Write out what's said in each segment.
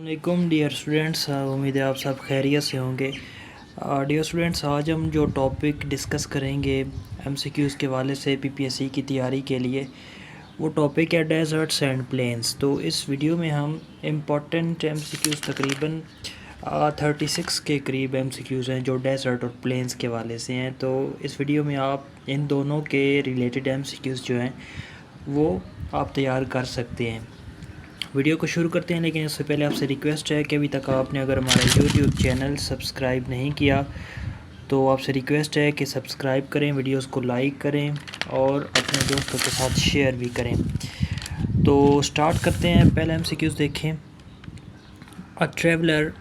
वालेकुम dear students, उम्मीद है आप सब खैरियत से होंगे। डियर स्टूडेंट्स, आज हम जो टॉपिक डिस्कस करेंगे एमसीक्यूज़ के वाले से पीपीएससी की तैयारी के लिए, वो टॉपिक है डेजर्ट्स एंड प्लेन्स। तो इस वीडियो में हम इम्पॉर्टेंट एमसीक्यूज़ तकरीबन 36 के करीब एमसीक्यूज़ हैं जो डेजर्ट और प्लेन्स के वाले से हैं। तो इस वीडियो में आप इन दोनों के रिलेटेड एमसीक्यूज़ जो हैं वो आप तैयार कर सकते हैं। वीडियो को शुरू करते हैं, लेकिन इससे पहले आपसे रिक्वेस्ट है कि अभी तक आपने अगर हमारा यूट्यूब चैनल सब्सक्राइब नहीं किया तो आपसे रिक्वेस्ट है कि सब्सक्राइब करें, वीडियोस को लाइक करें और अपने दोस्तों के साथ शेयर भी करें। तो स्टार्ट करते हैं। पहले एमसीक्यूज़ देखें। A traveller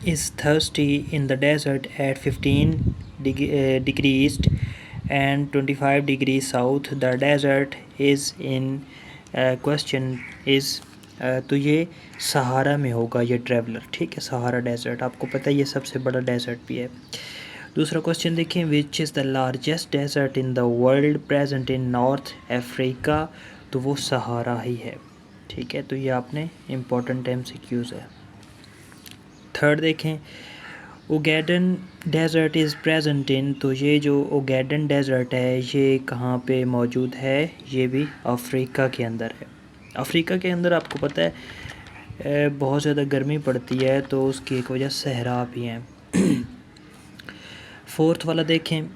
is thirsty in the desert at 15 degree east and 25 degree south. The desert is in question is तो ये सहारा में होगा ये ट्रैवलर, ठीक है। सहारा डेजर्ट आपको पता है ये सबसे बड़ा डेजर्ट भी है। दूसरा क्वेश्चन देखें, which is the largest desert in the world present in north Africa. तो वो सहारा ही है, ठीक है। तो ये आपने इम्पोर्टेंट एमसीक्यूज़ है। थर्ड देखें, ओगेडन डेजर्ट इज़ प्रेजेंट इन। तो ये जो ओगेडन डेजर्ट है ये कहाँ पे मौजूद है, ये भी अफ्रीका के अंदर है। अफ्रीका के अंदर आपको पता है बहुत ज़्यादा गर्मी पड़ती है, तो उसकी एक वजह सहरा भी हैं। फोर्थ वाला देखें,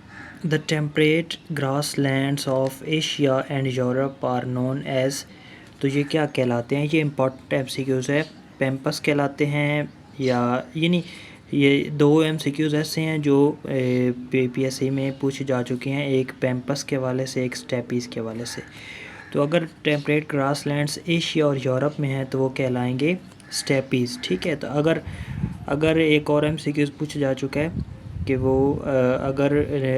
the temperate grass lands of Asia and Europe are known as. तो ये क्या कहलाते हैं, ये इम्पोर्टेंट एमसीक्यूज़ है। पैम्पस कहलाते हैं या ये नहीं, ये दो एमसीक्यूज़ ऐसे हैं जो पीपीएससी में पूछे जा चुके हैं, एक पैम्पस के वाले से, एक स्टेपीज़ के वाले से। तो अगर टेम्परेट ग्रासलैंड्स एशिया और यूरोप में हैं तो वो कहलाएंगे स्टेपीज़, ठीक है। तो अगर एक और एमसीक्यूज़ पूछा जा चुका है कि वो अगर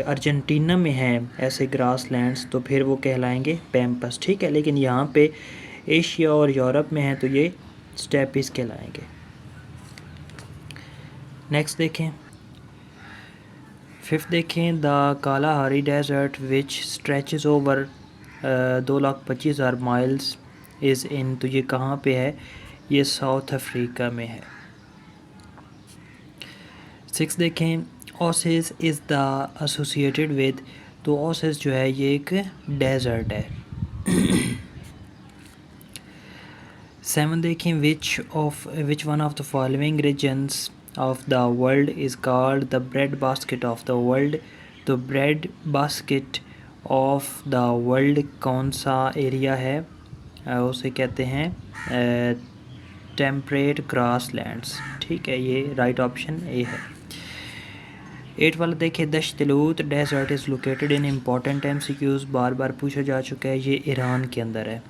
अर्जेंटीना में हैं ऐसे ग्रासलैंड्स तो फिर वो कहलाएंगे पैम्पस, ठीक है। लेकिन यहाँ पे एशिया और यूरोप में हैं तो ये स्टेपीज़ कहलाएंगे। नेक्स्ट देखें, फिफ्थ देखें, the Kalahari desert which stretches over 2,25,000 miles is in. तो ये कहाँ पे है, ये साउथ अफ्रीका में है। सिक्स देखें, oasis is the associated with. तो ओसिस जो है ये एक डेजर्ट है। सेवन देखें, which one of the following regions of the world is called the bread basket of the world. तो bread basket of the world कौन सा एरिया है, उसे कहते हैं टेम्परेट ग्रासलैंड्स, ठीक है। ये राइट ऑप्शन ए है। एट वाला देखें, Dasht e Lut desert is located in. Important MCQs बार बार पूछा जा चुका है, ये ईरान के अंदर है।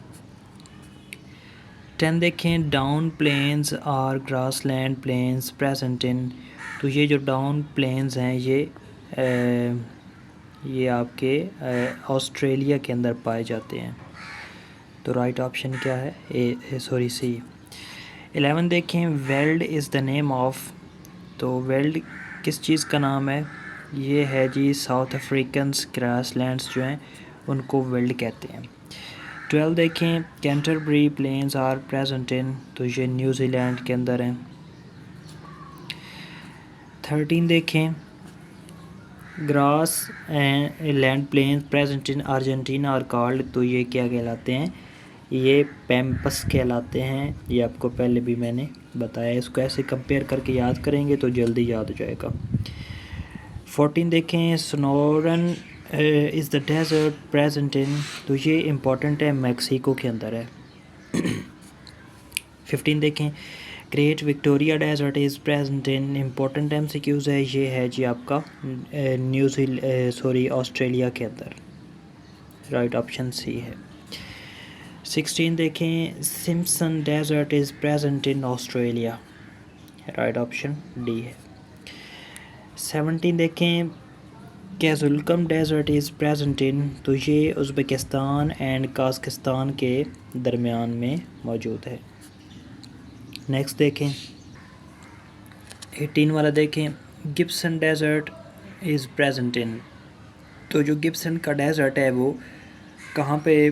10 देखें, down plains are grassland plains present in. तो ये जो डाउन प्लेन्स हैं ये आपके ऑस्ट्रेलिया के अंदर पाए जाते हैं। तो राइट ऑप्शन क्या है, सी। 11 देखें, weld is the name of. तो वेल्ड किस चीज़ का नाम है, ये है जी साउथ अफ्रीकन ग्रासलैंड्स जो हैं उनको वेल्ड कहते हैं। 12 देखें, Canterbury plains are present in. तो ये न्यूजीलैंड के अंदर हैं। 13 देखें, grass land plains present in Argentina are called. तो ये क्या कहलाते हैं, ये पैम्पस कहलाते हैं। ये आपको पहले भी मैंने बताया, इसको ऐसे कंपेयर करके याद करेंगे तो जल्दी याद हो जाएगा। 14 देखें, Sonoran is the desert present in. तो ये इम्पॉर्टेंट है, मैक्सिको के अंदर है। 15 देखें, Great Victoria desert is present in. Important MCQs है, ये है जी आपका ऑस्ट्रेलिया के अंदर। राइट ऑप्शन सी है। 16 देखें, Simpson desert is present in Australia. Right option D है। 17 देखें, Kyzylkum desert is present in. तो ये उज़्बेकिस्तान एंड काज़ाकिस्तान के दरमियान में मौजूद है। नेक्स्ट देखें, 18 वाला देखें, Gibson desert is present in. तो जो गिब्सन का डेजर्ट है वो कहाँ पे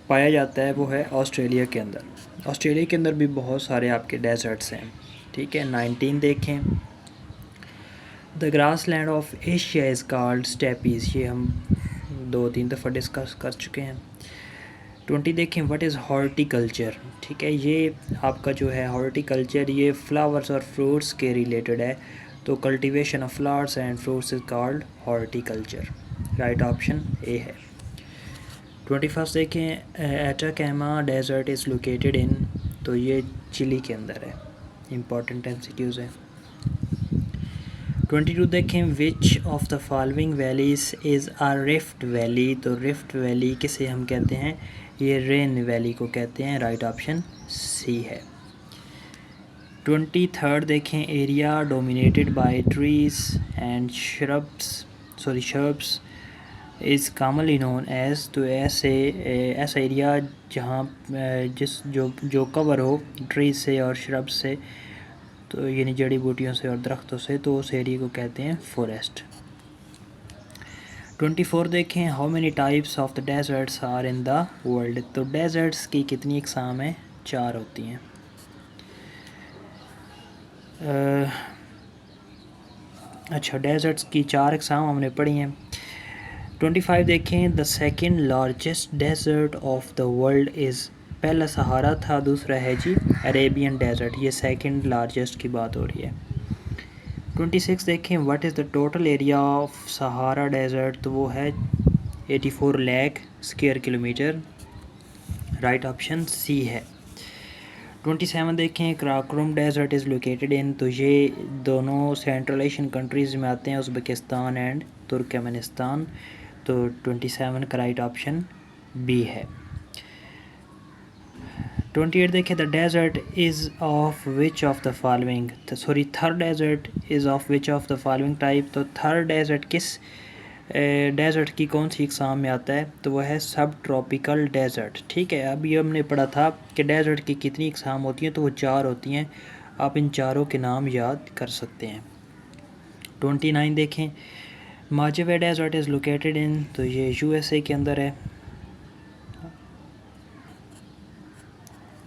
पाया जाता है, वो है ऑस्ट्रेलिया के अंदर। ऑस्ट्रेलिया के अंदर भी बहुत सारे आपके डेजर्ट्स हैं। ठीक है। 19 देखें, the grass land of Asia is called stapes, ये हम 2-3 दफ़ा डिस्कस कर चुके हैं। 20 देखें, व्हाट इज़ हॉर्टिकल्चर, ठीक है। ये आपका जो है हॉर्टिकल्चर, ये फ्लावर्स और फ्रूट्स के रिलेटेड है, तो cultivation of flowers and fruits is called horticulture. Right option A है। 21 देखें, Atacama desert is located in, तो ये चिली के अंदर है। इंपॉर्टेंट MCQs है। 22 देखें, which of the following valleys is a rift valley, तो रिफ्ट वैली किसे हम कहते हैं, ये रेन वैली को कहते हैं। राइट ऑप्शन सी है। 23 देखें, area dominated by trees and shrubs is commonly known as, तो ऐसा एरिया जहाँ जो कवर हो ट्रीज से और श्रब से, तो यानी जड़ी बूटियों से और दरख्तों से, तो उस एरिया को कहते हैं फॉरेस्ट। 24 देखें, how many types of the deserts are in the world, तो डेजर्ट्स की कितनी इकसाम है, 4 होती हैं। अच्छा, डेजर्ट्स की 4 इकसाम हमने पढ़ी हैं। 25 देखें, the second largest desert of the world is, पहला सहारा था, दूसरा है जी अरेबियन डेजर्ट, ये सेकंड लार्जेस्ट की बात हो रही है। 26 देखें, what is the total area of Sahara desert, तो वो है 84 lakh square kilometre. Right option C है। 27 देखें, Karakoram desert is located in, तो ये दोनों सेंट्रल एशियन कंट्रीज़ में आते हैं, उज़्बेकिस्तान एंड तुर्कमेनिस्तान, तो 27 का राइट ऑप्शन बी है। 28 देखें, the desert is of which of the following, third desert is of which of the following type, तो थर्ड डेजर्ट किस डेजर्ट की कौन सी इकसाम में आता है, तो वह है सब ट्रॉपिकल डेजर्ट। ठीक है, अभी हमने पढ़ा था कि डेजर्ट की कितनी इकसाम होती हैं, तो वो 4 होती हैं। आप इन चारों के नाम याद कर सकते हैं। 29 देखें, माजेवे डेजर्ट इज़ लोकेटेड इन, तो ये USA के अंदर है।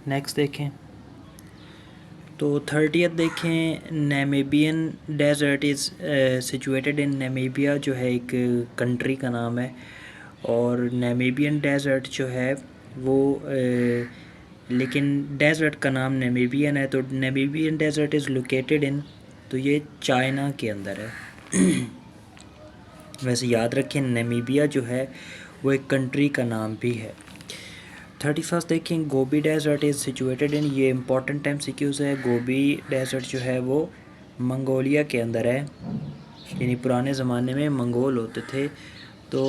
नेक्स्ट देखें, तो 30th देखें, Namibian desert is situated in, Namibia जो है एक कंट्री का नाम है, और नामीबियन डेजर्ट जो है वो लेकिन डेजर्ट का नाम नामीबियन है, तो Namibian desert is located in, तो ये चाइना के अंदर है। वैसे याद रखें, नामीबिया जो है वो एक कंट्री का नाम भी है। 31 देखें, Gobi desert is situated in, ये इंपॉर्टेंट MCQs है। गोबी डेजर्ट जो है वो मंगोलिया के अंदर है, यानी पुराने ज़माने में मंगोल होते थे, तो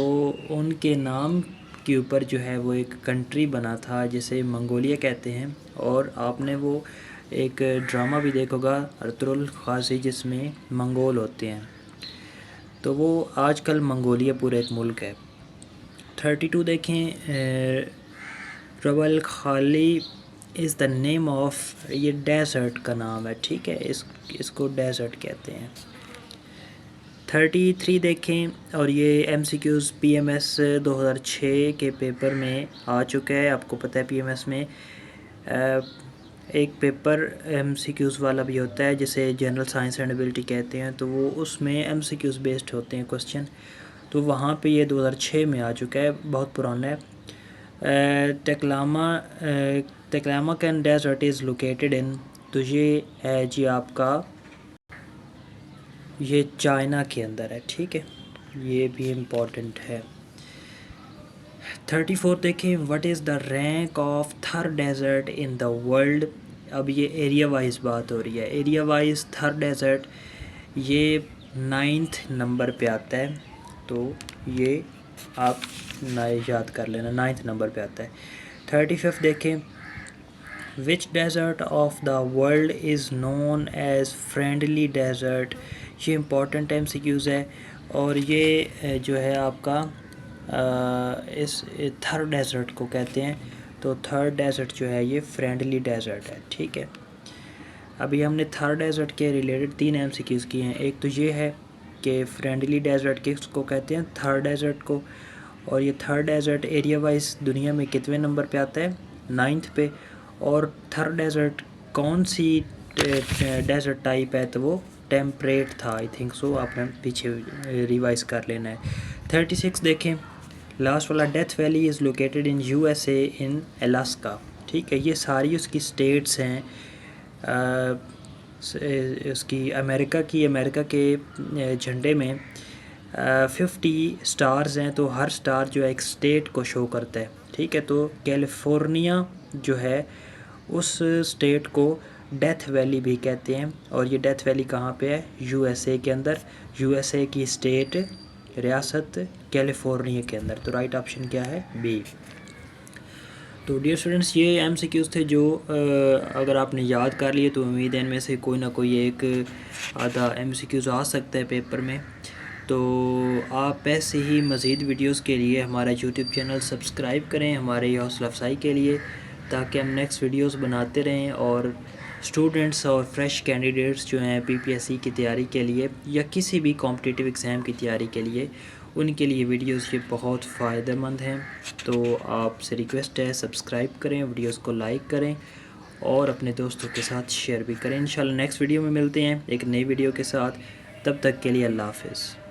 उनके नाम के ऊपर जो है वो एक कंट्री बना था जिसे मंगोलिया कहते हैं। और आपने वो एक ड्रामा भी देखा होगा, अर्तुगरुल खासी, जिसमें मंगोल होते हैं, तो वो आजकल मंगोलिया पूरा एक मुल्क है। 32 देखें, रबल खाली इज़ द नेम ऑफ, ये डेजर्ट का नाम है। ठीक है, इसको डेजर्ट कहते हैं। 33 देखें, और ये MCQs PMS 2006 के पेपर में आ चुका है। आपको पता है PMS में एक पेपर MCQs वाला भी होता है जिसे जनरल साइंस एंड एबिलिटी कहते हैं, तो वो उसमें MCQs बेस्ड होते हैं क्वेश्चन, तो वहाँ पे ये 2006 में आ चुका है, बहुत पुराना है। Taklamakan desert is located in, तो ये है जी आपका, ये चाइना के अंदर है। ठीक है, ये भी इम्पोर्टेंट है। 34 देखें, what is the rank of third desert in the world, अब ये एरिया वाइज बात हो रही है। एरिया वाइज थर्ड डेजर्ट ये 9th नंबर पे आता है, तो ये आप याद कर लेना, 9th नंबर पे आता है। 35 देखें, which desert of the world is known as friendly desert, ये इंपॉर्टेंट MCQs है, और ये जो है आपका इस थर्ड डेजर्ट को कहते हैं, तो थर्ड डेजर्ट जो है ये फ्रेंडली डेजर्ट है। ठीक है, अभी हमने थर्ड डेजर्ट के रिलेटेड 3 MCQs किए हैं। एक तो ये है कि फ्रेंडली डेजर्ट किसको कहते हैं, थर्ड डेजर्ट को, और ये थर्ड डेजर्ट एरिया वाइज दुनिया में कितवें नंबर पे आता है, 9th पे, और थर्ड डेजर्ट कौन सी डेजर्ट टाइप है तो वो टेम्परेट था, आई थिंक सो। आपने पीछे रिवाइज कर लेना है। 36 देखें, लास्ट वाला, death valley is located in USA in Alaska. ठीक है, ये सारी उसकी स्टेट्स हैं उसकी अमेरिका के झंडे में 50 स्टार्स हैं, तो हर स्टार जो है एक स्टेट को शो करता है। ठीक है, तो कैलिफोर्निया जो है उस स्टेट को डेथ वैली भी कहते हैं, और ये डेथ वैली कहाँ पे है? USA के अंदर, USA की स्टेट रियासत कैलिफोर्निया के अंदर। तो राइट ऑप्शन क्या है? बी। तो डियर स्टूडेंट्स, ये MCQs थे जो अगर आपने याद कर लिए तो उम्मीद है इनमें से कोई ना कोई एक आधा MCQs आ सकता है पेपर में। तो आप ऐसे ही मज़ीद वीडियोस के लिए हमारा YouTube चैनल सब्सक्राइब करें हमारे हौसला अफजाई के लिए, ताकि हम नेक्स्ट वीडियोस बनाते रहें और स्टूडेंट्स और फ्रेश कैंडिडेट्स जो हैं PPSC की तैयारी के लिए या किसी भी कॉम्पिटिटिव एग्ज़ाम की तैयारी के लिए, उनके लिए वीडियोस ये बहुत फ़ायदेमंद हैं। तो आपसे रिक्वेस्ट है, सब्सक्राइब करें, वीडियोस को लाइक करें और अपने दोस्तों के साथ शेयर भी करें। इंशाल्लाह नेक्स्ट वीडियो में मिलते हैं एक नई वीडियो के साथ। तब तक के लिए अल्लाह हाफ़िज़।